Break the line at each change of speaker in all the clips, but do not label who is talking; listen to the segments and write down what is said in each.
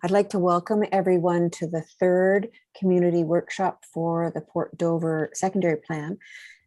I'd like to welcome everyone to the third community workshop for the Port Dover Secondary Plan.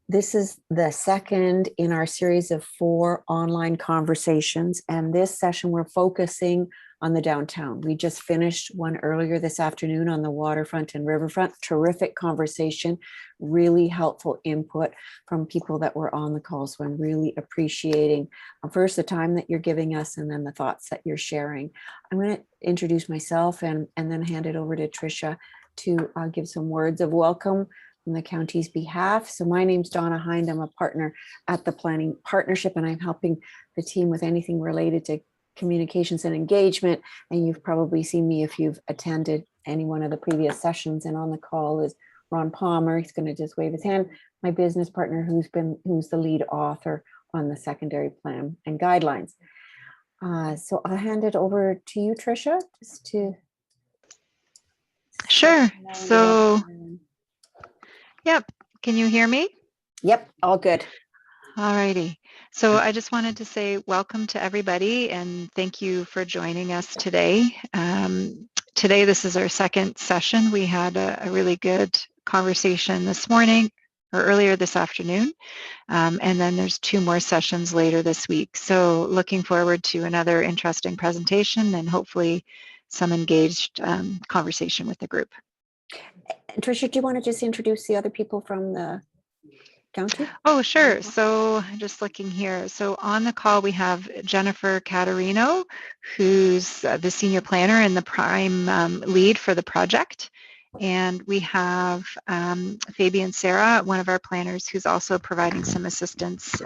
This is the second in our series of 4 online conversations, and this session we're focusing on the downtown. We just finished one earlier this afternoon on the waterfront and riverfront. Terrific conversation, really helpful input from people that were on the call. So I'm really appreciating first the time that you're giving us and then the thoughts that you're sharing. I'm going to introduce myself and then hand it over to Tricia to give some words of welcome on the county's behalf. So my name's Donna Hind. I'm a partner at the Planning Partnership, and I'm helping the team with anything related to communications and engagement. And you've probably seen me if you've attended any one of the previous sessions. And on the call is Ron Palmer. He's going to just wave his hand. My business partner, who's the lead author on the secondary plan and guidelines. So I'll hand it over to you, Tricia, just to.
Sure. So, yep. Can you hear me?
Yep. All good.
All righty. So I just wanted to say welcome to everybody and thank you for joining us today. Today, this is our second session. We had a really good conversation this morning or earlier this afternoon. And then there's 2 more sessions later this week. So looking forward to another interesting presentation and hopefully some engaged conversation with the group.
Tricia, do you want to just introduce the other people from the county?
Oh, sure. So just looking here. So on the call, we have Jennifer Caterino, who's the senior planner and the prime lead for the project. And we have Fabian Serra, one of our planners, who's also providing some assistance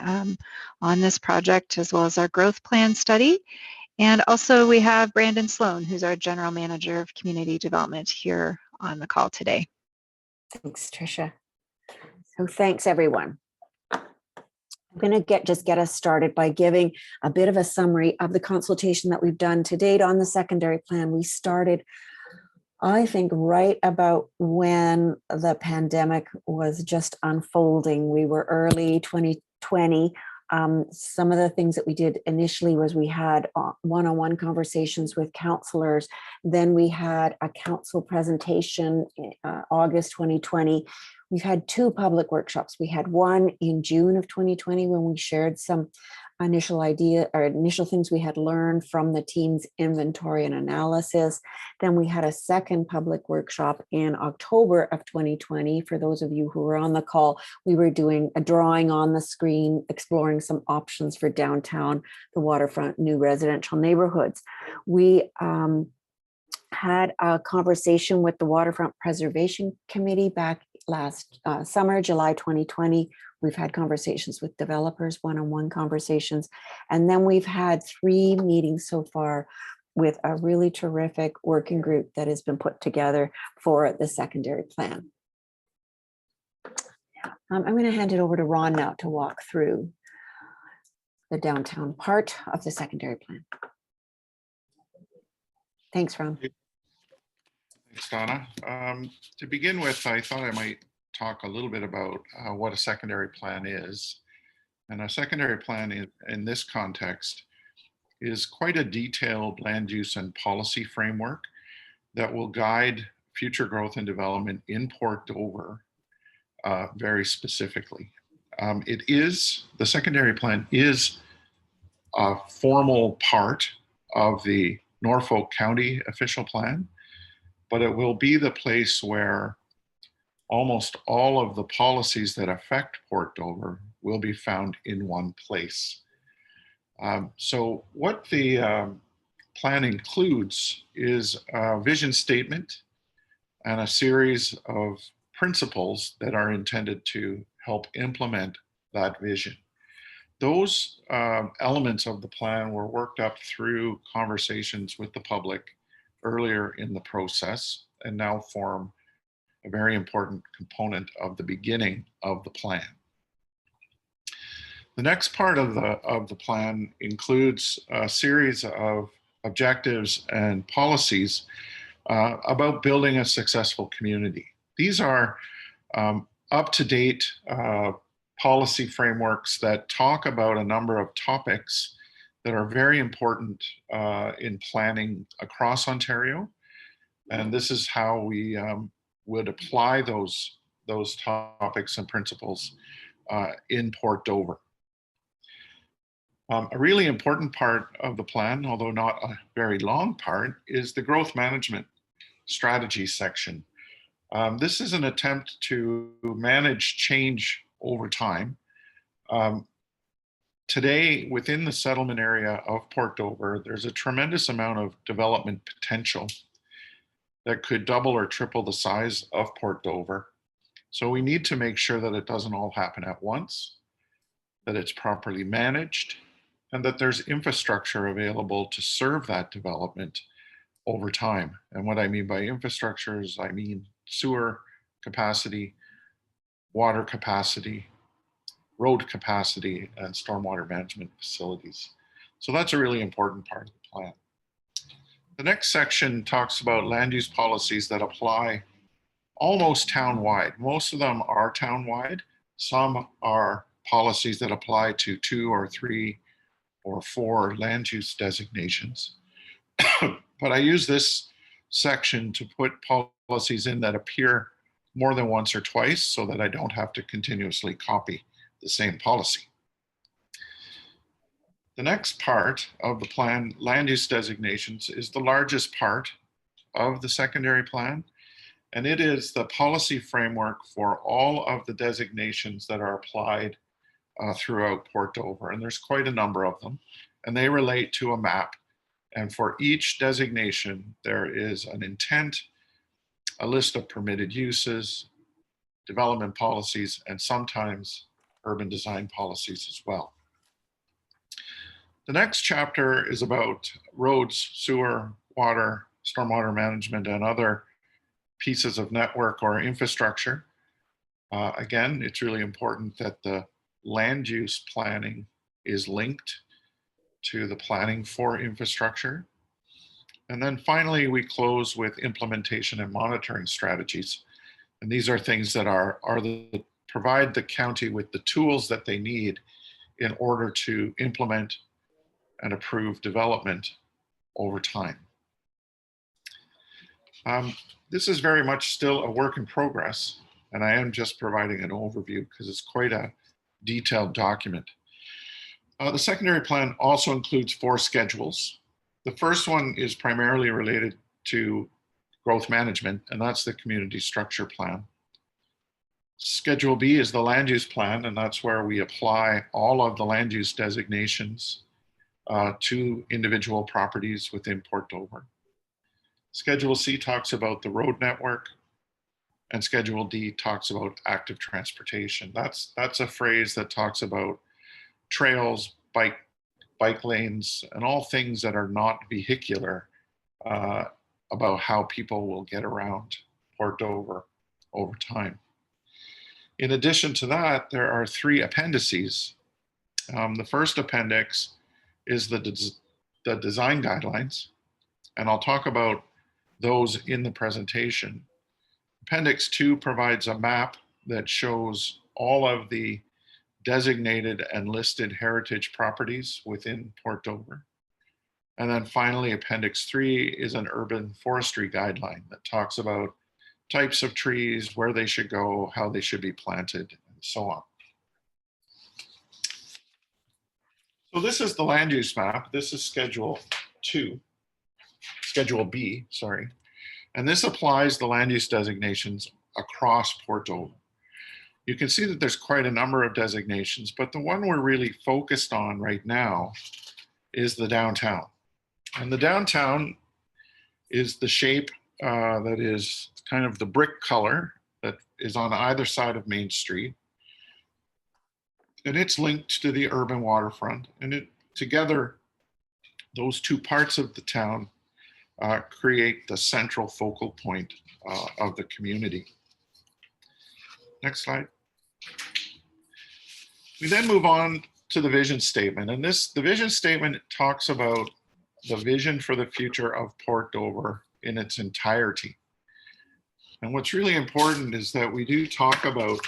on this project, as well as our growth plan study. And also we have Brandon Sloan, who's our general manager of community development here on the call today.
Thanks, Tricia. So thanks, everyone. I'm going to get us started by giving a bit of a summary of the consultation that we've done to date on the secondary plan. We started, I think, right about when the pandemic was just unfolding. We were early 2020. Some of the things that we did initially was we had one-on-one conversations with counselors. Then we had a council presentation in August 2020. We've had 2 public workshops. We had one in June of 2020 when we shared some initial things we had learned from the team's inventory and analysis. Then we had a second public workshop in October of 2020. For those of you who were on the call, we were doing a drawing on the screen, exploring some options for downtown, the waterfront, new residential neighborhoods. We had a conversation with the Waterfront Preservation Committee back last summer, July 2020. We've had conversations with developers, one-on-one conversations. And then we've had 3 meetings so far with a really terrific working group that has been put together for the secondary plan. I'm going to hand it over to Ron now to walk through the downtown part of the secondary plan. Thanks, Ron.
Thanks, Donna. To begin with, I thought I might talk a little bit about what a secondary plan is. And a secondary plan in this context is quite a detailed land use and policy framework that will guide future growth and development in Port Dover very specifically. The secondary plan is a formal part of the Norfolk County official plan, but it will be the place where almost all of the policies that affect Port Dover will be found in one place. So what the plan includes is a vision statement and a series of principles that are intended to help implement that vision. Those elements of the plan were worked up through conversations with the public earlier in the process and now form a very important component of the beginning of the plan. The next part of the plan includes a series of objectives and policies about building a successful community. These are up-to-date policy frameworks that talk about a number of topics that are very important in planning across Ontario. And this is how we would apply those topics and principles in Port Dover. A really important part of the plan, although not a very long part, is the growth management strategy section. This is an attempt to manage change over time. Today, within the settlement area of Port Dover, there's a tremendous amount of development potential that could double or triple the size of Port Dover. So we need to make sure that it doesn't all happen at once, that it's properly managed, and that there's infrastructure available to serve that development over time. And what I mean by infrastructure is I mean sewer capacity, water capacity, road capacity, and stormwater management facilities. So that's a really important part of the plan. The next section talks about land use policies that apply almost town-wide. Most of them are town-wide. Some are policies that apply to 2 or 3 or 4 land use designations. But I use this section to put policies in that appear more than once or twice so that I don't have to continuously copy the same policy. The next part of the plan, land use designations, is the largest part of the secondary plan. And it is the policy framework for all of the designations that are applied throughout Port Dover. And there's quite a number of them. And they relate to a map. And for each designation, there is an intent, a list of permitted uses, development policies, and sometimes urban design policies as well. The next chapter is about roads, sewer, water, stormwater management, and other pieces of network or infrastructure. Again, it's really important that the land use planning is linked to the planning for infrastructure. And then finally, we close with implementation and monitoring strategies. And these are things that provide the county with the tools that they need in order to implement and approve development over time. This is very much still a work in progress, and I am just providing an overview because it's quite a detailed document. The secondary plan also includes 4 schedules. The first one is primarily related to growth management, and that's the community structure plan. Schedule B is the land use plan, and that's where we apply all of the land use designations to individual properties within Port Dover. Schedule C talks about the road network, and Schedule D talks about active transportation. That's a phrase that talks about trails, bike lanes, and all things that are not vehicular about how people will get around Port Dover over time. In addition to that, there are 3 appendices. The first appendix is the design guidelines, and I'll talk about those in the presentation. Appendix 2 provides a map that shows all of the designated and listed heritage properties within Port Dover. And then finally, Appendix 3 is an urban forestry guideline that talks about types of trees, where they should go, how they should be planted, and so on. So this is the land use map. This is Schedule B, sorry. And this applies the land use designations across Port Dover. You can see that there's quite a number of designations, but the one we're really focused on right now is the downtown. And the downtown is the shape that is kind of the brick color that is on either side of Main Street. And it's linked to the urban waterfront. And together, those 2 parts of the town create the central focal point of the community. Next slide. We then move on to the vision statement. And the vision statement talks about the vision for the future of Port Dover in its entirety. And what's really important is that we do talk about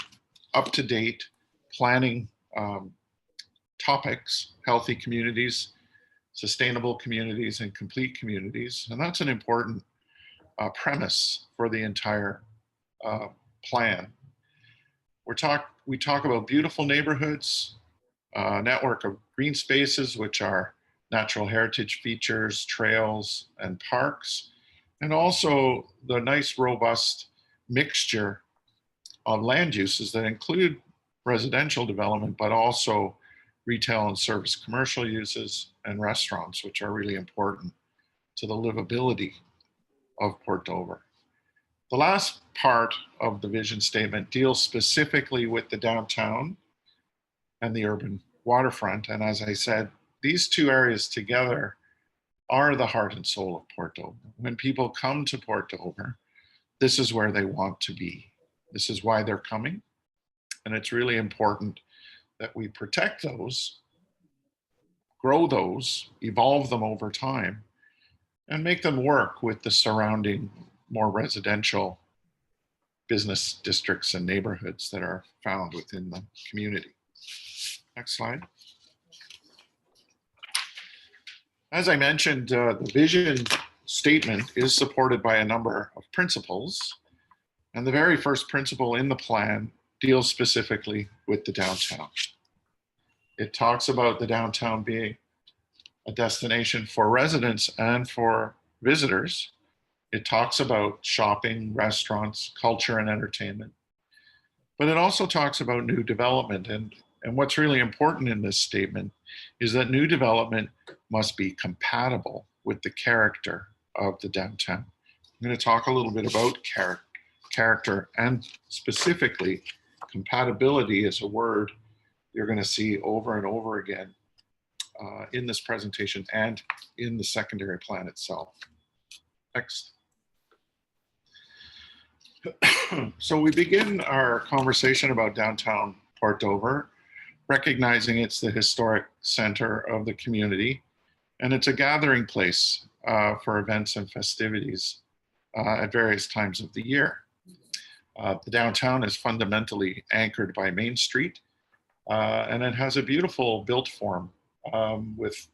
up-to-date planning topics, healthy communities, sustainable communities, and complete communities. And that's an important premise for the entire plan. We talk about beautiful neighborhoods, network of green spaces, which are natural heritage features, trails, and parks, and also the nice, robust mixture of land uses that include residential development, but also retail and service commercial uses and restaurants, which are really important to the livability of Port Dover. The last part of the vision statement deals specifically with the downtown and the urban waterfront. And as I said, these two areas together are the heart and soul of Port Dover. When people come to Port Dover, this is where they want to be. This is why they're coming. And it's really important that we protect those, grow those, evolve them over time, and make them work with the surrounding more residential business districts and neighborhoods that are found within the community. Next slide. As I mentioned, the vision statement is supported by a number of principles. And the very first principle in the plan deals specifically with the downtown. It talks about the downtown being a destination for residents and for visitors. It talks about shopping, restaurants, culture, and entertainment. But it also talks about new development. And what's really important in this statement is that new development must be compatible with the character of the downtown. I'm going to talk a little bit about character, and specifically compatibility is a word you're going to see over and over again in this presentation and in the secondary plan itself. Next. So we begin our conversation about downtown Port Dover, recognizing it's the historic center of the community, and it's a gathering place for events and festivities at various times of the year. The downtown is fundamentally anchored by Main Street, and it has a beautiful built form with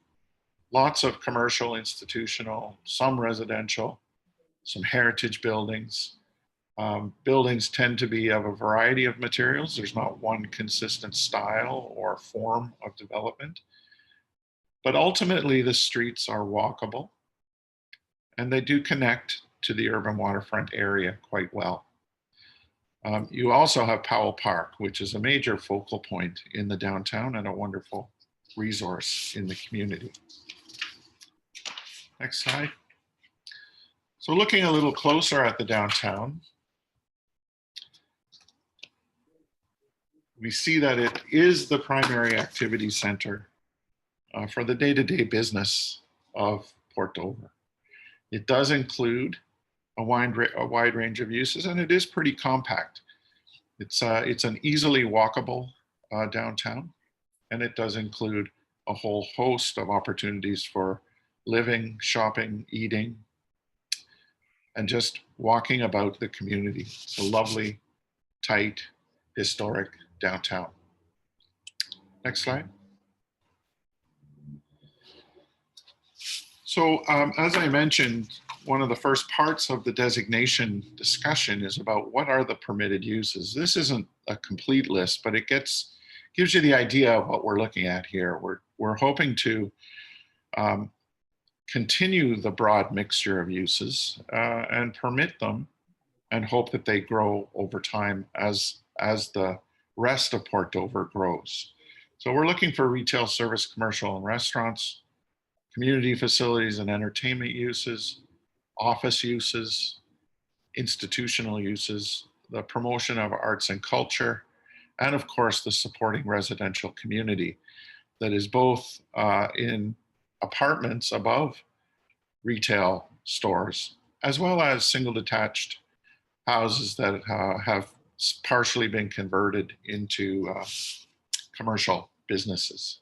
lots of commercial, institutional, some residential, some heritage buildings. Buildings tend to be of a variety of materials. There's not one consistent style or form of development. But ultimately, the streets are walkable, and they do connect to the urban waterfront area quite well. You also have Powell Park, which is a major focal point in the downtown and a wonderful resource in the community. Next slide. So looking a little closer at the downtown, we see that it is the primary activity center for the day-to-day business of Port Dover. It does include a wide range of uses, and it is pretty compact. It's an easily walkable downtown, and it does include a whole host of opportunities for living, shopping, eating, and just walking about the community. It's a lovely, tight, historic downtown. Next slide. So as I mentioned, one of the first parts of the designation discussion is about what are the permitted uses. This isn't a complete list, but it gives you the idea of what we're looking at here. We're hoping to continue the broad mixture of uses and permit them and hope that they grow over time as the rest of Port Dover grows. So we're looking for retail, service, commercial, and restaurants, community facilities and entertainment uses, office uses, institutional uses, the promotion of arts and culture, and of course the supporting residential community that is both in apartments above retail stores, as well as single detached houses that have partially been converted into commercial businesses.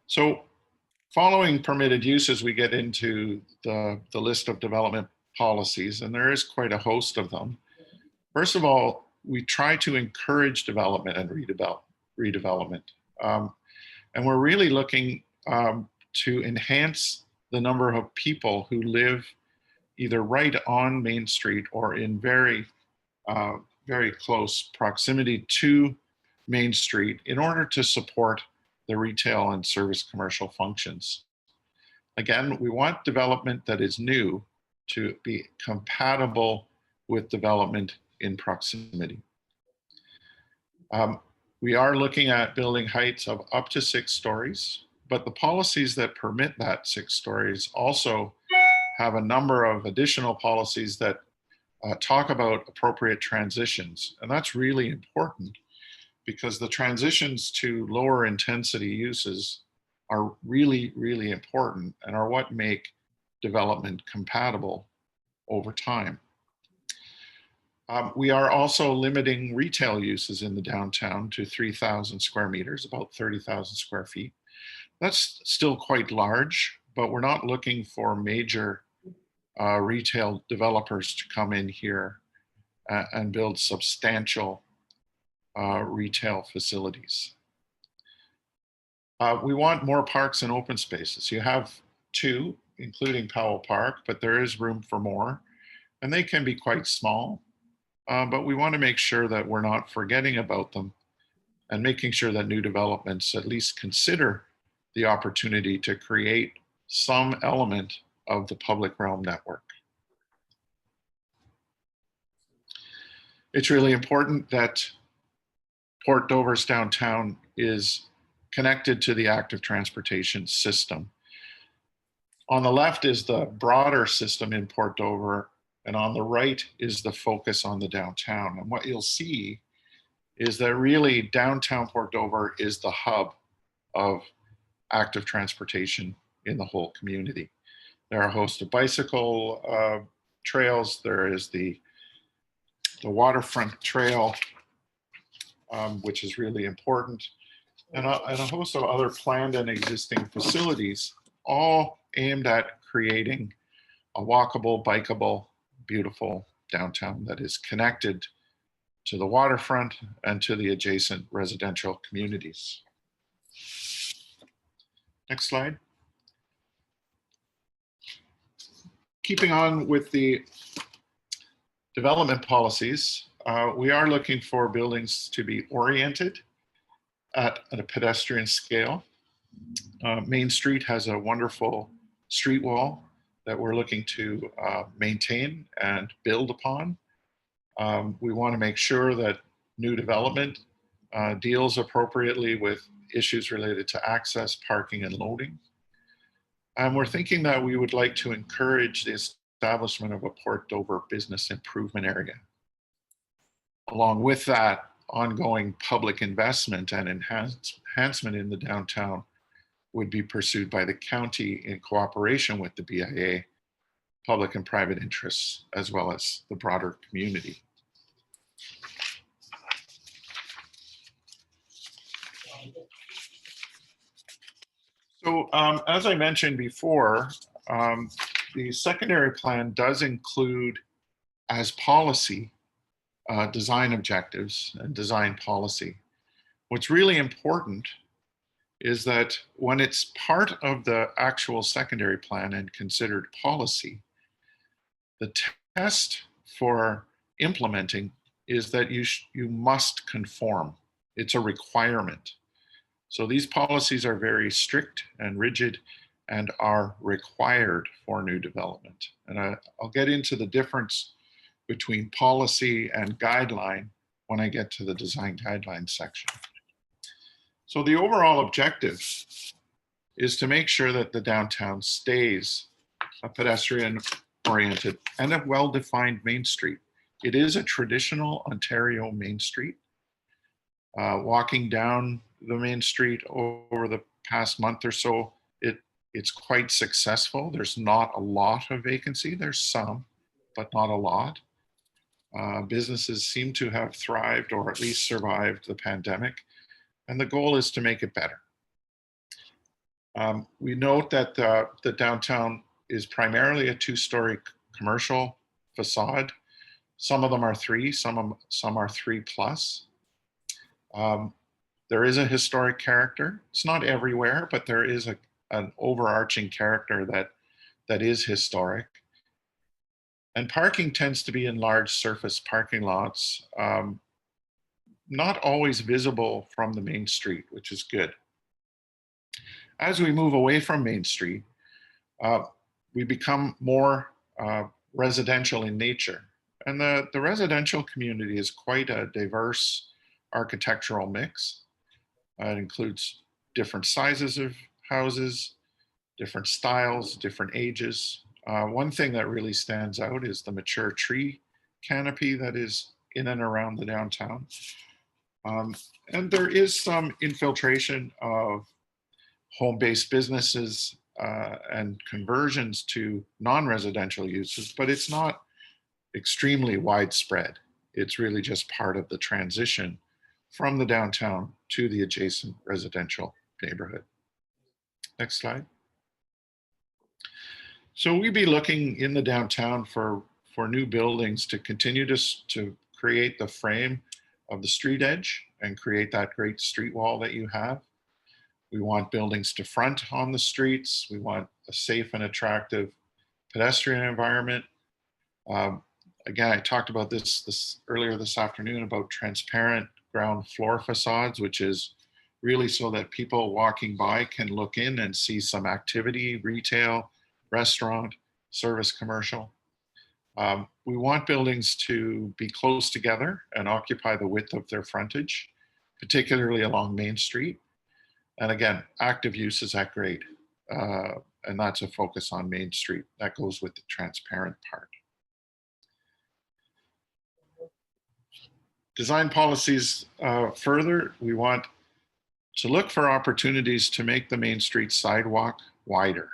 So following permitted uses, we get into the list of development policies, and there is quite a host of them. First of all, we try to encourage development and redevelopment. And we're really looking to enhance the number of people who live either right on Main Street or in very close proximity to Main Street in order to support the retail and service commercial functions. Again, we want development that is new to be compatible with development in proximity. We are looking at building heights of up to 6 stories, but the policies that permit that 6 stories also have a number of additional policies that talk about appropriate transitions. And that's really important because the transitions to lower intensity uses are really, really important and are what make development compatible over time. We are also limiting retail uses in the downtown to 3,000 square meters, about 30,000 square feet. That's still quite large, but we're not looking for major retail developers to come in here and build substantial retail facilities. We want more parks and open spaces. You have 2, including Powell Park, but there is room for more, and they can be quite small. But we want to make sure that we're not forgetting about them and making sure that new developments at least consider the opportunity to create some element of the public realm network. It's really important that Port Dover's downtown is connected to the active transportation system. On the left is the broader system in Port Dover, and on the right is the focus on the downtown. And what you'll see is that really downtown Port Dover is the hub of active transportation in the whole community. There are a host of bicycle trails. There is the waterfront trail, which is really important, and a host of other planned and existing facilities, all aimed at creating a walkable, bikeable, beautiful downtown that is connected to the waterfront and to the adjacent residential communities. Next slide. Keeping on with the development policies, we are looking for buildings to be oriented at a pedestrian scale. Main Street has a wonderful street wall that we're looking to maintain and build upon. We want to make sure that new development deals appropriately with issues related to access, parking, and loading. And we're thinking that we would like to encourage the establishment of a Port Dover business improvement area. Along with that, ongoing public investment and enhancement in the downtown would be pursued by the county in cooperation with the BIA, public and private interests, as well as the broader community. So as I mentioned before, the secondary plan does include as policy design objectives and design policy. What's really important is that when it's part of the actual secondary plan and considered policy, the test for implementing is that you must conform. It's a requirement. So these policies are very strict and rigid and are required for new development. And I'll get into the difference between policy and guideline when I get to the design guidelines section. So the overall objective is to make sure that the downtown stays a pedestrian-oriented and a well-defined Main Street. It is a traditional Ontario Main Street. Walking down the Main Street over the past month or so, it's quite successful. There's not a lot of vacancy. There's some, but not a lot. Businesses seem to have thrived or at least survived the pandemic. And the goal is to make it better. We note that the downtown is primarily a 2-story commercial facade. Some of them are 3, some are 3+. There is a historic character. It's not everywhere, but there is an overarching character that is historic. And parking tends to be in large surface parking lots, not always visible from the main street, which is good. As we move away from Main Street, we become more residential in nature. And the residential community is quite a diverse architectural mix. It includes different sizes of houses, different styles, different ages. One thing that really stands out is the mature tree canopy that is in and around the downtown. And there is some infiltration of home-based businesses and conversions to non-residential uses, but it's not extremely widespread. It's really just part of the transition from the downtown to the adjacent residential neighborhood. Next slide. So we'd be looking in the downtown for new buildings to continue to create the frame of the street edge and create that great street wall that you have. We want buildings to front on the streets. We want a safe and attractive pedestrian environment. Again, I talked about this earlier this afternoon about transparent ground floor facades, which is really so that people walking by can look in and see some activity, retail, restaurant, service, commercial. We want buildings to be close together and occupy the width of their frontage, particularly along Main Street. And again, active use is at grade, and that's a focus on Main Street. That goes with the transparent part. Design policies further, we want to look for opportunities to make the Main Street sidewalk wider.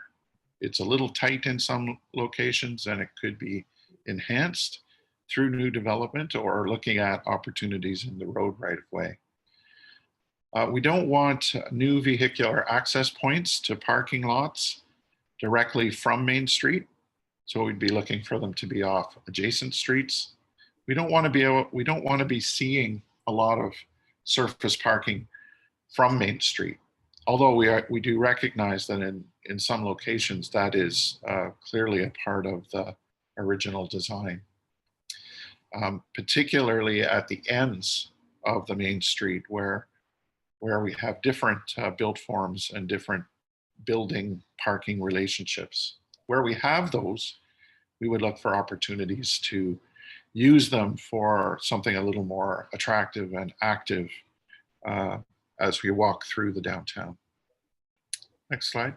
It's a little tight in some locations and it could be enhanced through new development or looking at opportunities in the road right of way. We don't want new vehicular access points to parking lots directly from Main Street. So we'd be looking for them to be off adjacent streets. We don't want to be seeing a lot of surface parking from Main Street. Although we do recognize that in some locations that is clearly a part of the original design. Particularly at the ends of the Main Street where we have different build forms and different building parking relationships. Where we have those, we would look for opportunities to use them for something a little more attractive and active as we walk through the downtown. Next slide.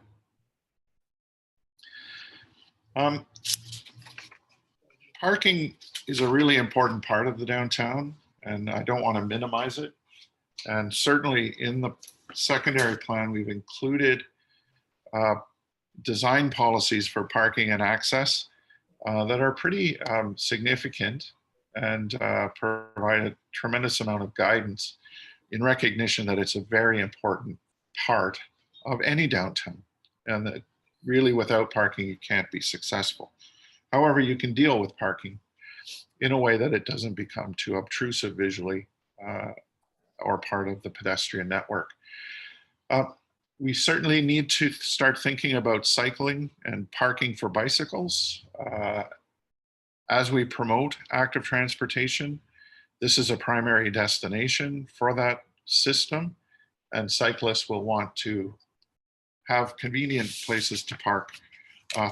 Parking is a really important part of the downtown, and I don't want to minimize it. And certainly in the secondary plan, we've included design policies for parking and access that are pretty significant and provide a tremendous amount of guidance in recognition that it's a very important part of any downtown, and that really without parking, you can't be successful. However, you can deal with parking in a way that it doesn't become too obtrusive visually or part of the pedestrian network. We certainly need to start thinking about cycling and parking for bicycles. As we promote active transportation, this is a primary destination for that system, and cyclists will want to have convenient places to park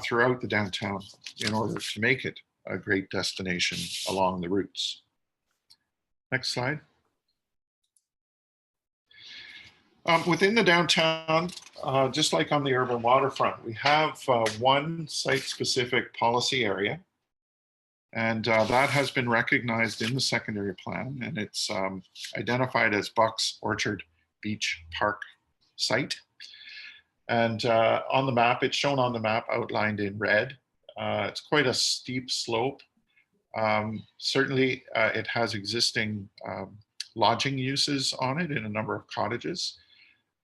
throughout the downtown in order to make it a great destination along the routes. Next slide. Within the downtown, just like on the urban waterfront, we have one site-specific policy area, and that has been recognized in the secondary plan, and it's identified as Bucks Orchard Beach Park site. And on the map, it's shown on the map outlined in red. It's quite a steep slope. Certainly, it has existing lodging uses on it in a number of cottages.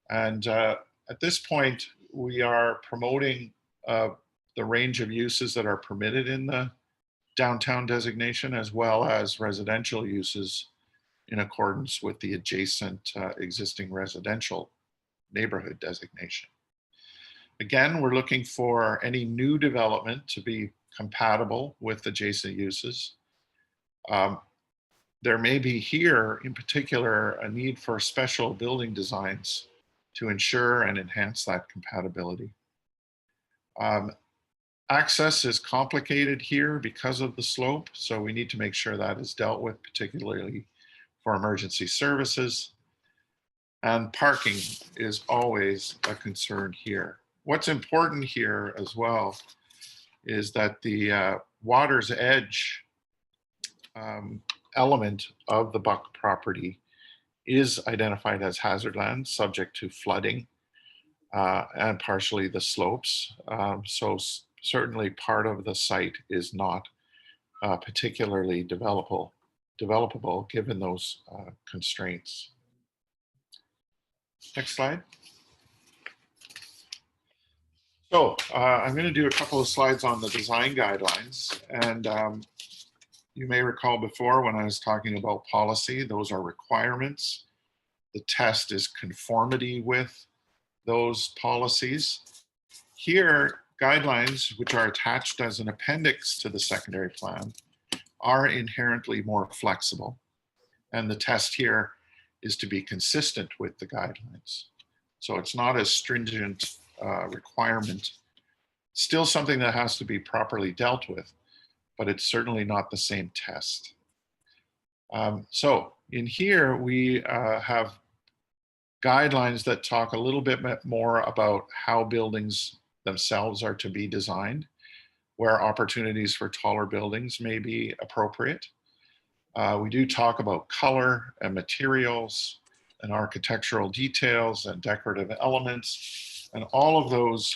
And at this point, we are promoting the range of uses that are permitted in the downtown designation, as well as residential uses in accordance with the adjacent existing residential neighborhood designation. Again, we're looking for any new development to be compatible with adjacent uses. There may be here, in particular, a need for special building designs to ensure and enhance that compatibility. Access is complicated here because of the slope, so we need to make sure that is dealt with, particularly for emergency services. And parking is always a concern here. What's important here as well is that the water's edge element of the Buck property is identified as hazard land, subject to flooding and partially the slopes. So certainly part of the site is not particularly developable given those constraints. Next slide. So I'm going to do a couple of slides on the design guidelines. And you may recall before when I was talking about policy, those are requirements. The test is conformity with those policies. Here, guidelines, which are attached as an appendix to the secondary plan, are inherently more flexible. And the test here is to be consistent with the guidelines. So it's not a stringent requirement. Still something that has to be properly dealt with, but it's certainly not the same test. So in here, we have guidelines that talk a little bit more about how buildings themselves are to be designed, where opportunities for taller buildings may be appropriate. We do talk about color and materials and architectural details and decorative elements, and all of those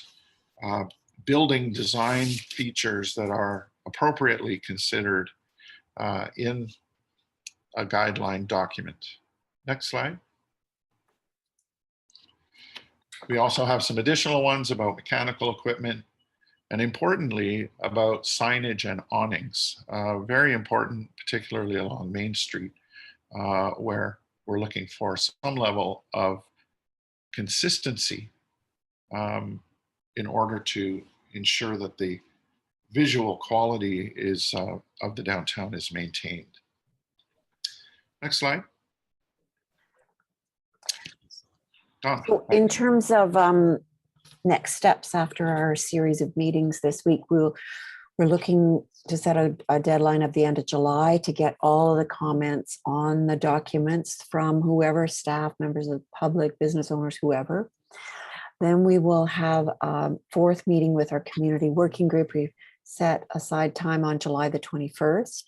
building design features that are appropriately considered in a guideline document. Next slide. We also have some additional ones about mechanical equipment, and importantly, about signage and awnings. Very important, particularly along Main Street, where we're looking for some level of consistency in order to ensure that the visual quality is of the downtown is maintained. Next slide. Don.
So in terms of next steps after our series of meetings this week, we're looking to set a deadline of the end of July to get all of the comments on the documents from whoever, staff, members of the public, business owners, whoever. Then we will have a fourth meeting with our community working group. We've set aside time on July the 21st.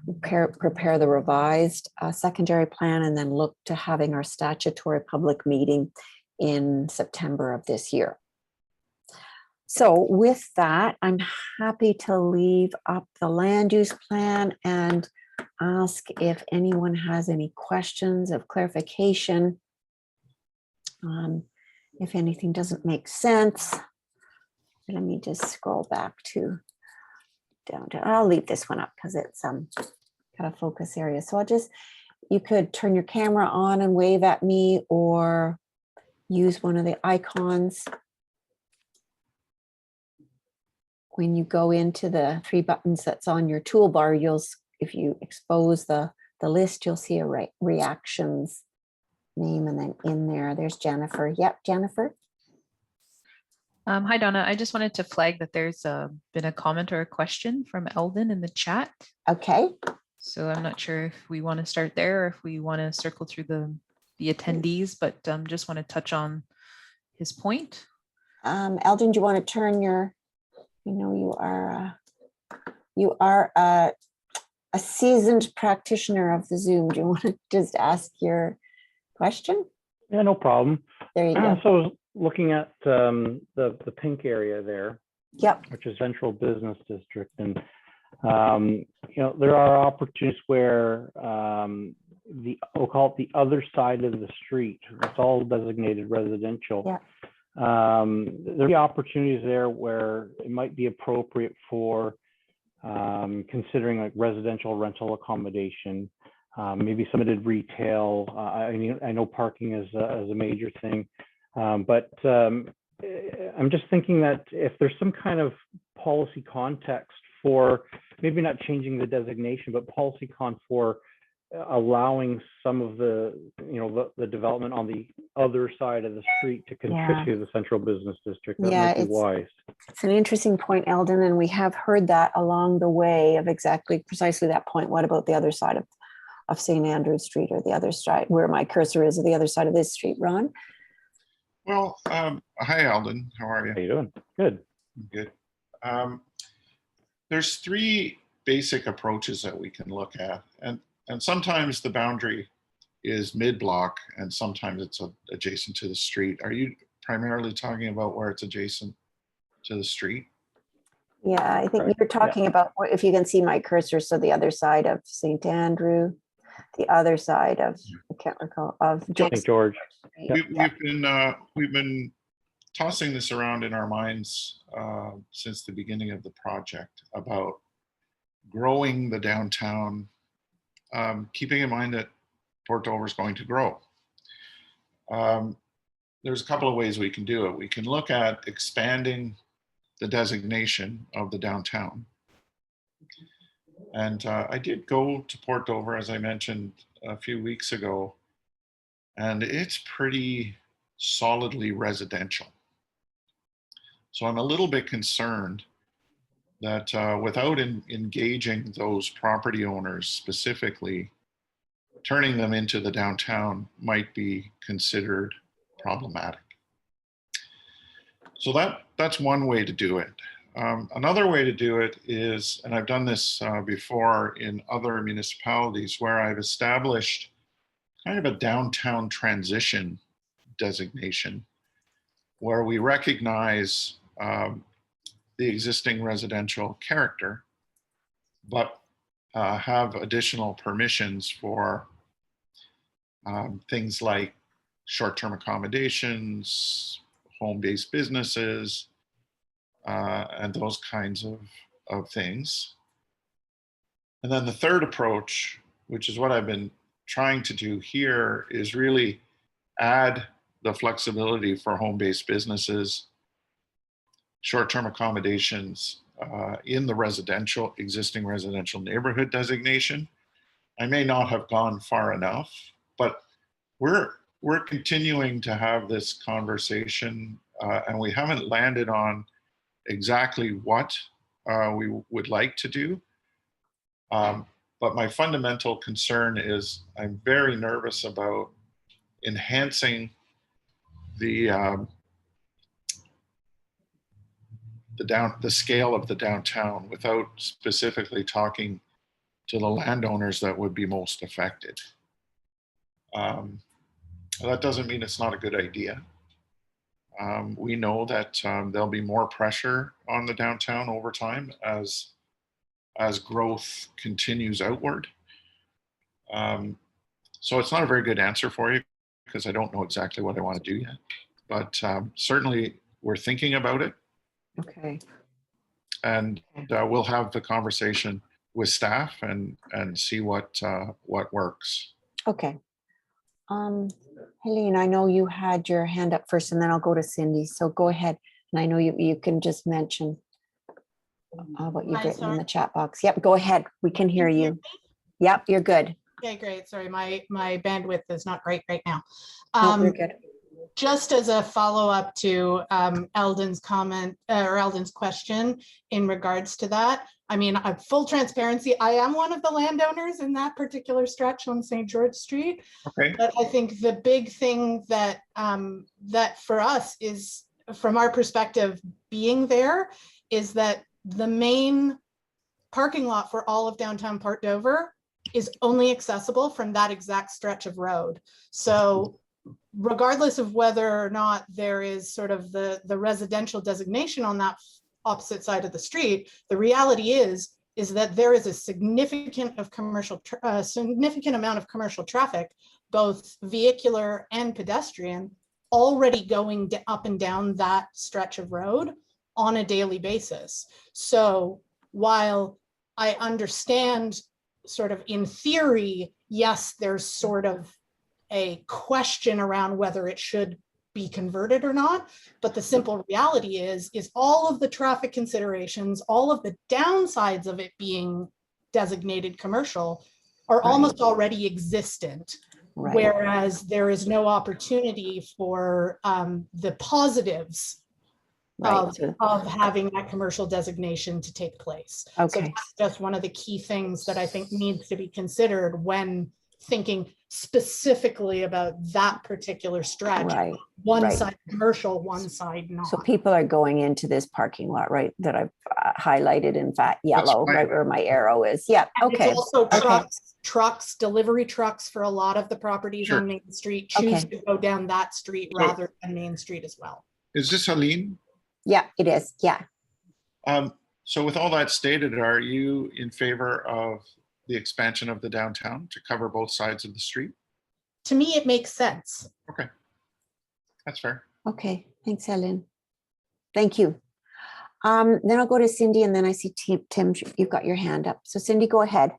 We'll prepare the revised secondary plan and then look to having our statutory public meeting in September of this year. So with that, I'm happy to leave up the land use plan and ask if anyone has any questions of clarification. If anything doesn't make sense, let me just scroll back to down to, I'll leave this one up because it's got a focus area. So you could turn your camera on and wave at me or use one of the icons. When you go into the three buttons that's on your toolbar, if you expose the list, you'll see a reactions name, and then in there's Jennifer. Yep, Jennifer.
Hi, Donna. I just wanted to flag that there's been a comment or a question from Eldon in the chat.
Okay.
So I'm not sure if we want to start there or if we want to circle through the attendees, but just want to touch on his point.
Eldon, do you want to turn your, you are a seasoned practitioner of the Zoom. Do you want to just ask your question?
Yeah, no problem.
There you go.
So looking at the pink area there,
yep,
which is Central Business District, and there are opportunities where we'll call it the other side of the street. It's all designated residential.
Yeah.
There are opportunities there where it might be appropriate for considering like residential rental accommodation. maybe some limited retail. I know parking is a major thing, but I'm just thinking that if there's some kind of policy context for maybe not changing the designation, but policy for allowing some of the development on the other side of the street to contribute to the central business district, that might be wise.
It's an interesting point, Eldon, and we have heard that along the way of precisely that point. What about the other side of St. Andrews Street, or the other side where my cursor is, or the other side of this street? Ron?
Well, hi, Alden. How are you?
How you doing? Good.
Good. There's three basic approaches that we can look at, and sometimes the boundary is mid-block, and sometimes it's adjacent to the street. Are you primarily talking about where it's adjacent to the street?
Yeah, I think you're talking about, if you can see my cursor, so the other side of St. Andrew, the other side of, I can't recall, of
St. George.
We've been tossing this around in our minds since the beginning of the project about growing the downtown, keeping in mind that Port Dover is going to grow. There's a couple of ways we can do it. We can look at expanding the designation of the downtown. And I did go to Port Dover, as I mentioned a few weeks ago, and it's pretty solidly residential. So I'm a little bit concerned that without engaging those property owners specifically, turning them into the downtown might be considered problematic. So that's one way to do it. Another way to do it is, and I've done this before in other municipalities, where I've established kind of a downtown transition designation, where we recognize the existing residential character, but have additional permissions for things like short-term accommodations, home-based businesses, and those kinds of things. And then the third approach, which is what I've been trying to do here, is really add the flexibility for home-based businesses, short-term accommodations in the existing residential neighborhood designation. I may not have gone far enough, but we're continuing to have this conversation, and we haven't landed on exactly what we would like to do. But my fundamental concern is I'm very nervous about enhancing the scale of the downtown without specifically talking to the landowners that would be most affected. That doesn't mean it's not a good idea. We know that there'll be more pressure on the downtown over time as growth continues outward. So it's not a very good answer for you, because I don't know exactly what I want to do yet. But certainly we're thinking about it.
Okay.
And we'll have the conversation with staff and see what works.
Okay. Helene, I know you had your hand up first, and then I'll go to Cindy. So go ahead. And I know you can just mention what you've written in the chat box. Yep, go ahead. We can hear you. Yep, you're good.
Okay, great. Sorry, my bandwidth is not great right now.
No, you're good.
Just as a follow-up to Eldon's comment or Eldon's question in regards to that, I mean, full transparency, I am one of the landowners in that particular stretch on St. George Street.
Okay.
But I think the big thing that that for us is, from our perspective, being there, is that the main parking lot for all of downtown Port Dover is only accessible from that exact stretch of road. So regardless of whether or not there is sort of the residential designation on that opposite side of the street, the reality is that there is a significant amount of commercial traffic, both vehicular and pedestrian, already going up and down that stretch of road on a daily basis. So while I understand sort of in theory, yes, there's sort of a question around whether it should be converted or not. But the simple reality is all of the traffic considerations, all of the downsides of it being designated commercial are almost already existent.
Right.
Whereas there is no opportunity for the positives
Right.
of having that commercial designation to take place. So
Okay.
that's just one of the key things that I think needs to be considered when thinking specifically about that particular stretch.
Right.
One
right.
side commercial, one side not.
So people are going into this parking lot, right, that I've highlighted in fat yellow,
right.
right where my arrow is. Yeah.
And
Okay.
it's also
Okay.
trucks, delivery trucks for a lot of the properties
Sure.
on Main Street choose
Okay.
to go down that street
So-
rather than Main Street as well.
Is this Aline?
Yeah, it is. Yeah.
So with all that stated, are you in favor of the expansion of the downtown to cover both sides of the street?
To me, it makes sense.
Okay, that's fair.
Okay. Thanks, Helen. Thank you. Then I'll go to Cindy, and then I see Tim, you've got your hand up. So Cindy, go ahead.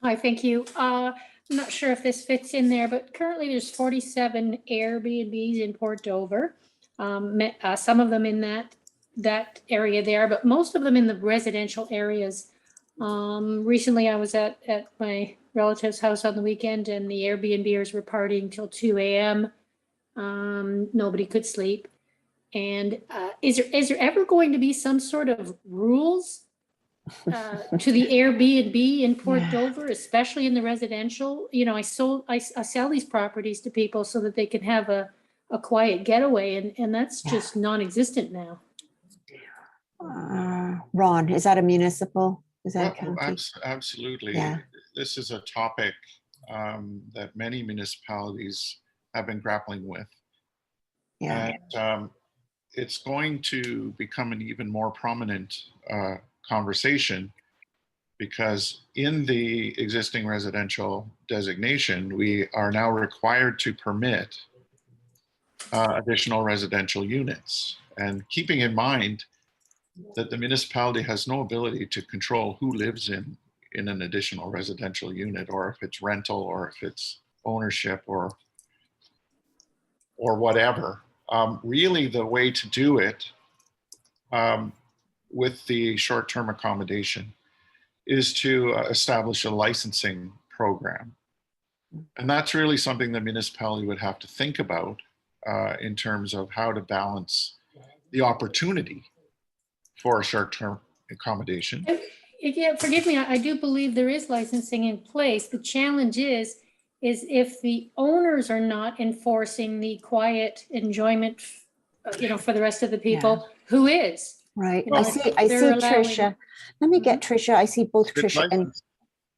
Hi, thank you. I'm not sure if this fits in there, but currently there's 47 Airbnbs in Port Dover. Some of them in that area there, but most of them in the residential areas. Recently I was at my relative's house on the weekend, and the Airbnbers were partying till 2 a.m. Nobody could sleep. And is there ever going to be some sort of rules to the Airbnb in Port
Yeah.
Dover, especially in the residential? You know, I sell these properties to people so that they can have a quiet getaway, and that's
Yeah.
just non-existent now.
Ron, is that a municipal? Is that a
Well,
county?
absolutely.
Yeah.
This is a topic that many municipalities have been grappling with.
Yeah.
And it's going to become an even more prominent conversation, because in the existing residential designation, we are now required to permit additional residential units. And keeping in mind that the municipality has no ability to control who lives in an additional residential unit, or if it's rental, or if it's ownership, or whatever. Really, the way to do it with the short-term accommodation is to establish a licensing program. And that's really something the municipality would have to think about in terms of how to balance the opportunity for a short-term accommodation.
Yeah, forgive me, I do believe there is licensing in place. The challenge is if the owners are not enforcing the quiet enjoyment, for the rest of the people, who is?
Right.
You know,
I
if
see
they're allowing-
Tricia. Let me get Tricia. I see both
If it's
Tricia and
licensed,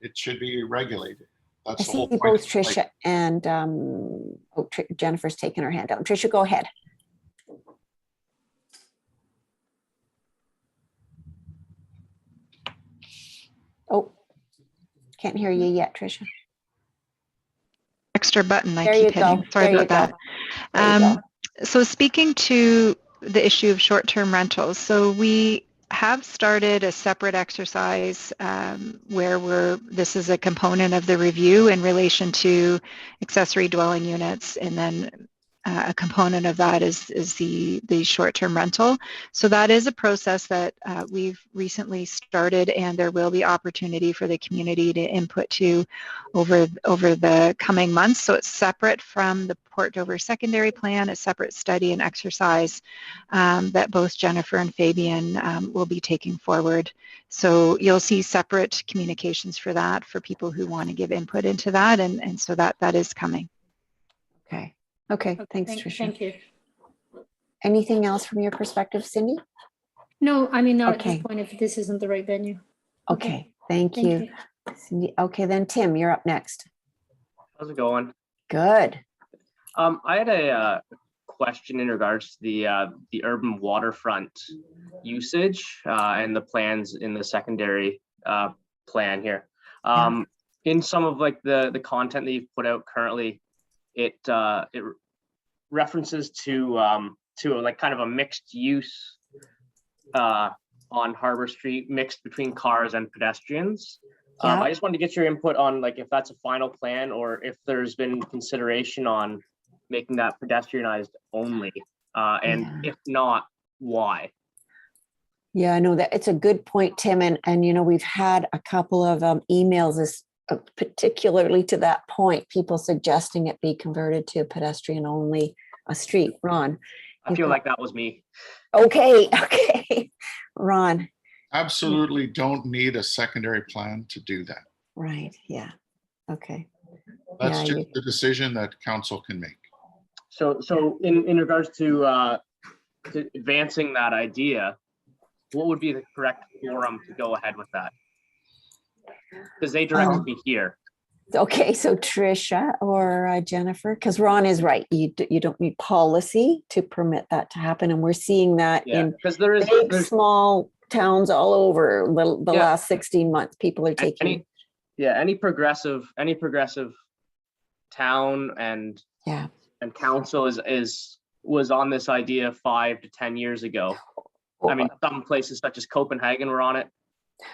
it should be regulated.
I
That's the
see
whole point.
both Tricia and Jennifer's taking her hand down. Tricia, go ahead. Oh, can't hear you yet, Tricia.
Extra button I
There
keep
you go.
hitting. Sorry
There you
about that.
go. There you go.
So speaking to the issue of short-term rentals, so we have started a separate exercise where this is a component of the review in relation to accessory dwelling units, and then a component of that is the short-term rental. So that is a process that we've recently started, and there will be opportunity for the community to input to over the coming months. So it's separate from the Port Dover secondary plan, a separate study and exercise that both Jennifer and Fabian will be taking forward. So you'll see separate communications for that for people who want to give input into that, and so that is coming.
Okay. Okay. Thanks, Tricia.
Thank you.
Anything else from your perspective, Cindy?
No, I mean, not at
Okay.
this point, if this isn't the right venue.
Okay. Thank you. Cindy. Okay, then Tim, you're up next.
How's it going?
Good.
I had a question in regards to the urban waterfront usage and the plans in the secondary plan here. In some of like the content that you've put out currently, it references to like kind of a mixed use on Harbor Street, mixed between cars and pedestrians.
Yeah.
I just wanted to get your input on like if that's a final plan or if there's been consideration on making that pedestrianized only. And
Yeah.
if not, why?
Yeah, I know that it's a good point, Tim. And you know, we've had a couple of emails this particularly to that point, people suggesting it be converted to a pedestrian only a street. Ron.
I feel like that was me.
Okay, okay. Ron.
Absolutely don't need a secondary plan to do that.
Right, yeah. Okay.
That's
Yeah,
just
you-
the decision that council can make.
So in regards to advancing that idea, what would be the correct forum to go ahead with that? Because they directed me here.
Okay, so Tricia or Jennifer, because Ron is right. You don't need policy to permit that to happen. And we're seeing that
Yeah,
in
because
big, small towns all over the
Yeah.
last 16 months. People are taking.
any progressive town and
Yeah.
council was on this idea 5 to 10 years ago. I mean, some places such as Copenhagen were on it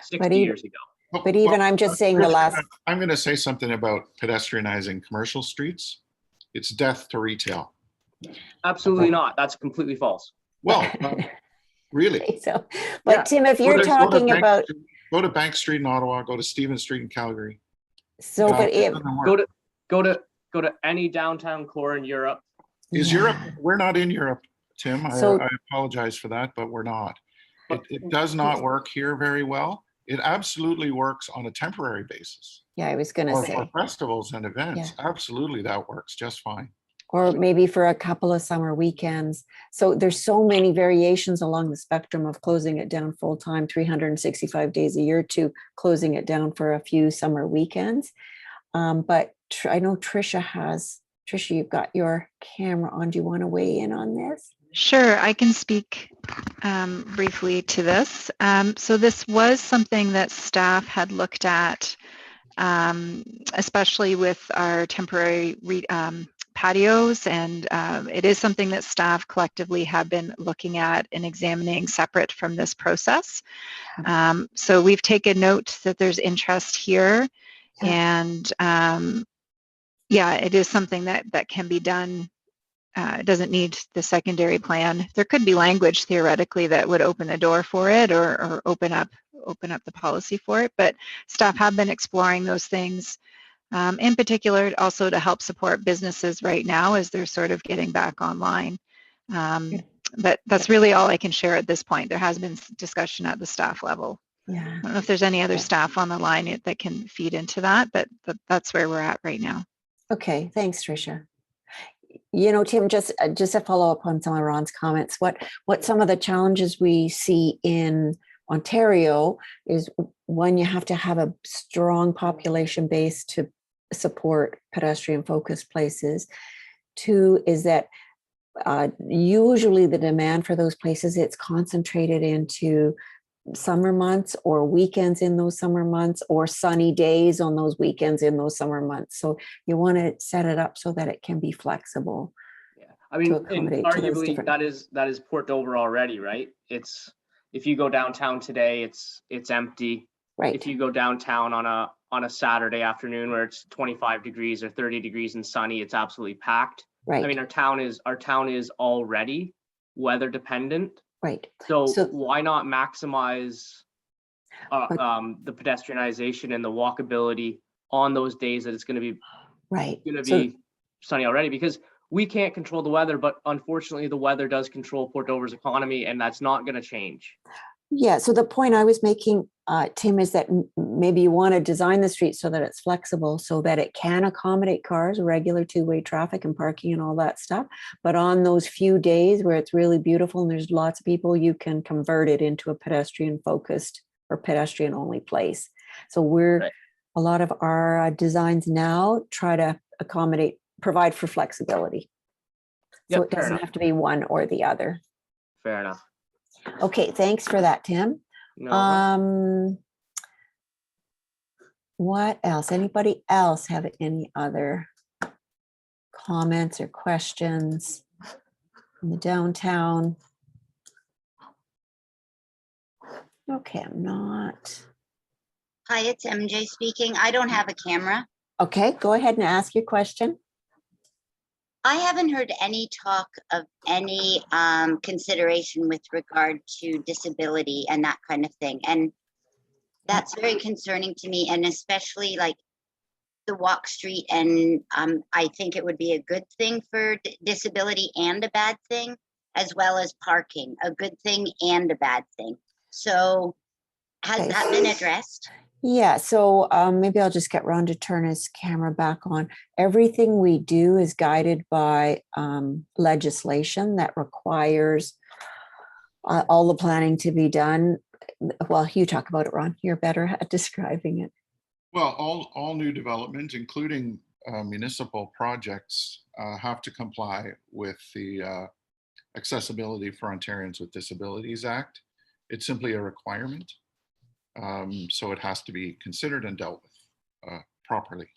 60 years ago.
But even I'm just saying the last.
I'm going to say something about pedestrianizing commercial streets. It's death to retail.
Absolutely not. That's completely false.
Well, really.
Okay, so, but
Yeah.
Tim, if you're
Go to
talking
Bank
about,
Street- go to Bank Street in Ottawa, go to Stephen Street in Calgary.
so, but
It
if.
doesn't work.
Go to any downtown core in Europe.
Is
Yeah.
Europe? We're not in Europe, Tim.
So-
I apologize for that, but we're not. It does not work here very well. It absolutely works on a temporary basis.
Yeah, I was going to
Or
say.
for festivals and events, absolutely that works just fine.
Or maybe for a couple of summer weekends. So there's so many variations along the spectrum of closing it down full time, 365 days a year, to closing it down for a few summer weekends. But I know Tricia, you've got your camera on. Do you want to weigh in on this?
Sure, I can speak briefly to this. So this was something that staff had looked at, especially with our temporary patios, and it is something that staff collectively have been looking at and examining separate from this process. So we've taken note that there's interest here, and yeah, it is something that can be done. It doesn't need the secondary plan. There could be language theoretically that would open the door for it, or open up the policy for it. But staff have been exploring those things, in particular also to help support businesses right now as they're sort of getting back online. But that's really all I can share at this point. There has been discussion at the staff level.
Yeah.
I don't know if there's any other staff on the line that can feed into that, but that's where we're at right now.
Okay, thanks, Tricia. You know, Tim, just to follow up on some of Ron's comments, what some of the challenges we see in Ontario is, one, you have to have a strong population base to support pedestrian focused places. Two is that usually the demand for those places, it's concentrated into summer months or weekends in those summer months, or sunny days on those weekends in those summer months. So you want to set it up so that it can be flexible.
Yeah, I mean, and
accommodate to those
arguably
different-
that is Port Dover already, right? It's, if you go downtown today, it's empty.
Right.
If you go downtown on a Saturday afternoon where it's 25 degrees or 30 degrees and sunny, it's absolutely packed.
Right.
I mean, our town is already weather dependent.
Right.
So
So-
why not maximize the pedestrianization and the walkability on those days that it's going to be
Right.
sunny already? Because we can't control the weather, but unfortunately the weather does control Port Dover's economy, and that's not going to change.
Yeah. So the point I was making, Tim, is that maybe you want to design the street so that it's flexible, so that it can accommodate cars, regular two-way traffic and parking and all that stuff. But on those few days where it's really beautiful and there's lots of people, you can convert it into a pedestrian focused or pedestrian only place. So
Right.
a lot of our designs now try to provide for flexibility. So
Yep,
it
fair
doesn't
enough.
have to be one or the other.
Fair enough.
Okay, thanks for that, Tim.
No problem.
What else? Anybody else have any other comments or questions in the downtown? Okay, I'm not
Hi, it's MJ speaking. I don't have a camera.
Okay, go ahead and ask your question.
I haven't heard any talk of any consideration with regard to disability and that kind of thing. And that's very concerning to me, and especially like the walk street. And I think it would be a good thing for disability and a bad thing, as well as parking, a good thing and a bad thing. So has
Okay.
that been addressed?
Yeah, so maybe I'll just get Ron to turn his camera back on. Everything we do is guided by legislation that requires all the planning to be done. Well, you talk about it, Ron. You're better at describing it.
Well, all new development, including municipal projects, have to comply with the Accessibility for Ontarians with Disabilities Act. It's simply a requirement. So it has to be considered and dealt with properly.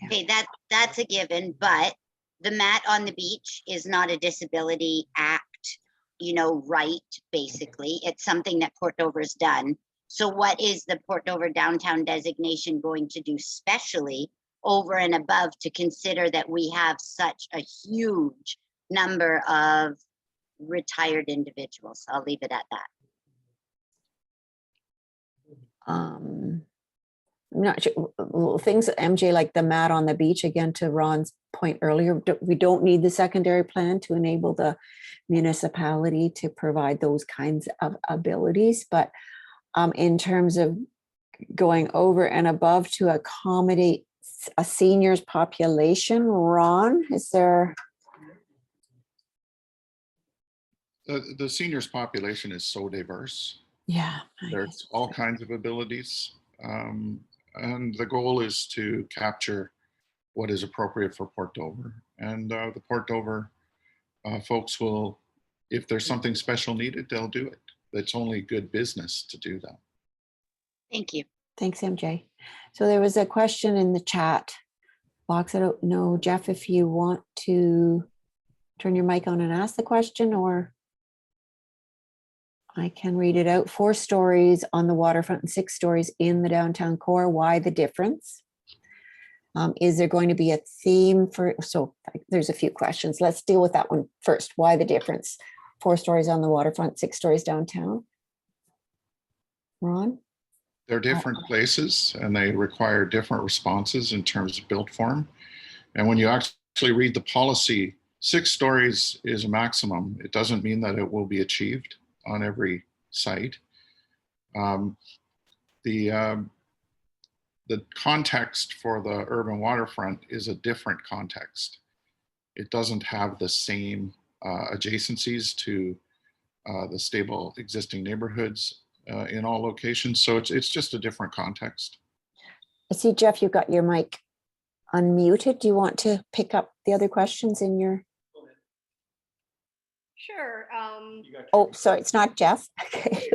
Okay, that's a given, but the mat on the beach is not a disability act, right, basically. It's something that Port Dover's done. So what is the Port Dover downtown designation going to do specially over and above to consider that we have such a huge number of retired individuals? I'll leave it at that.
I'm not sure. Things, MJ, like the mat on the beach, again, to Ron's point earlier, we don't need the secondary plan to enable the municipality to provide those kinds of abilities. But in terms of going over and above to accommodate a seniors population, Ron, is there?
The seniors population is so diverse.
Yeah.
There's all kinds of abilities. And the goal is to capture what is appropriate for Port Dover. And the Port Dover folks will, if there's something special needed, they'll do it. It's only good business to do that.
Thank you.
Thanks, MJ. So there was a question in the chat box. I don't know, Jeff, if you want to turn your mic on and ask the question, or I can read it out. 4 stories on the waterfront and 6 stories in the downtown core. Why the difference? Is there going to be a theme for, so there's a few questions. Let's deal with that one first. Why the difference? 4 stories on the waterfront, 6 stories downtown. Ron?
They're different places and they require different responses in terms of build form. And when you actually read the policy, 6 stories is a maximum. It doesn't mean that it will be achieved on every site. The context for the urban waterfront is a different context. It doesn't have the same adjacencies to the stable existing neighborhoods in all locations. So it's just a different context.
I see, Jeff, you've got your mic unmuted. Do you want to pick up the other questions in your?
Sure.
Oh, sorry, it's not Jeff. Okay.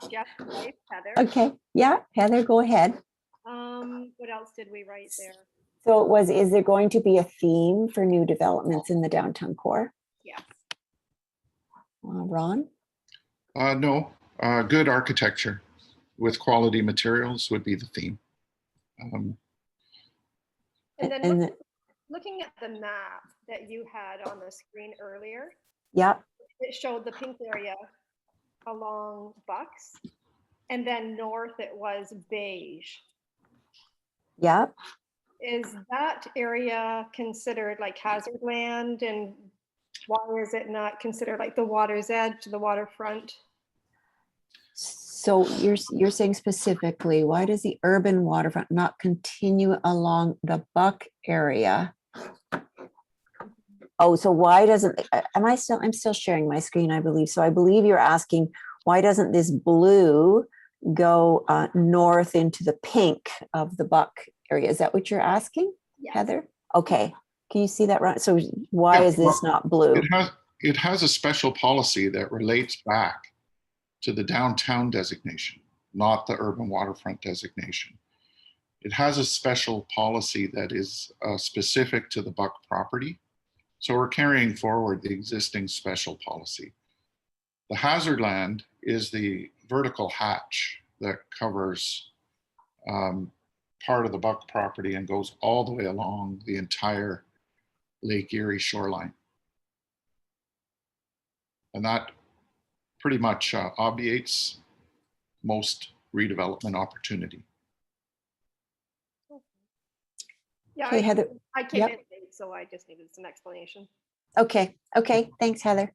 Jeff's wife, Heather.
Okay, yeah, Heather, go ahead.
What else did we write there?
So it was, is there going to be a theme for new developments in the downtown core?
Yes.
Ron?
No, good architecture with quality materials would be the theme.
And then looking at the map that you had on the screen earlier,
Yeah.
it showed the pink area along Bucks, and then north it was beige.
Yeah.
Is that area considered like hazard land, and why is it not considered like the water's edge, the waterfront?
So you're saying specifically, why does the urban waterfront not continue along the Buck area? Oh, so why doesn't, I'm still sharing my screen, I believe. So I believe you're asking, why doesn't this blue go north into the pink of the Buck area? Is that what you're asking,
Yes.
Heather? Okay, can you see that right? So why
Yeah,
is this not blue?
It has a special policy that relates back to the downtown designation, not the urban waterfront designation. It has a special policy that is specific to the Buck property. So we're carrying forward the existing special policy. The hazard land is the vertical hatch that covers part of the Buck property and goes all the way along the entire Lake Erie shoreline. And that pretty much obviates most redevelopment opportunity.
Yeah,
Okay, Heather.
I came
Yep.
in late, so I just needed some explanation.
Okay, okay, thanks, Heather.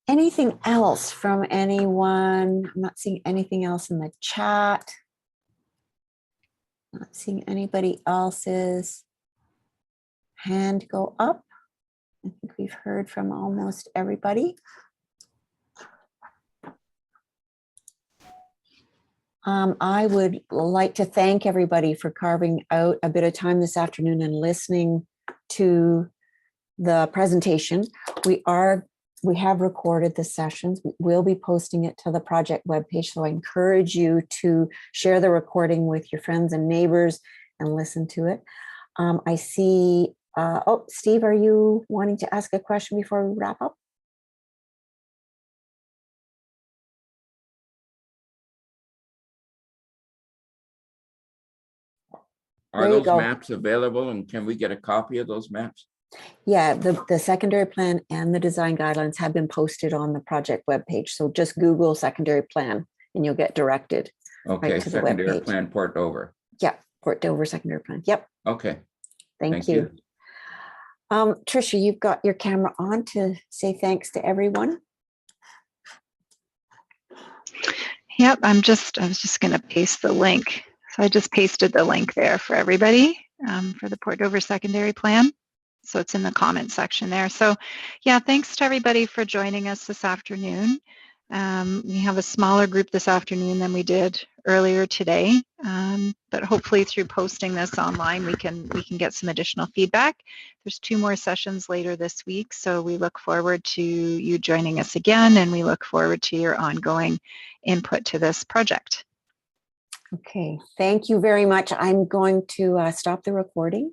Anything else from anyone? I'm not seeing anything else in the chat. Not seeing anybody else's hand go up. I think we've heard from almost everybody. I would like to thank everybody for carving out a bit of time this afternoon and listening to the presentation. We have recorded the sessions. We'll be posting it to the project webpage. So I encourage you to share the recording with your friends and neighbors and listen to it. I see, oh, Steve, are you wanting to ask a question before we wrap up?
Are
There you
those
go.
maps available and can we get a copy of those maps?
Yeah, the secondary plan and the design guidelines have been posted on the project webpage. So just Google secondary plan and you'll get directed.
Okay,
to the
secondary
webpage.
plan Port Dover.
Yeah, Port Dover secondary plan. Yep,
Okay,
thank you. Tricia, you've got your camera on to say thanks to everyone.
Yep, I was just going to paste the link. So I just pasted the link there for everybody for the Port Dover secondary plan. So it's in the comment section there. So yeah, thanks to everybody for joining us this afternoon. We have a smaller group this afternoon than we did earlier today, but hopefully through posting this online, we can get some additional feedback. There's 2 more sessions later this week, so we look forward to you joining us again, and we look forward to your ongoing input to this project.
Okay, thank you very much. I'm going to stop the recording.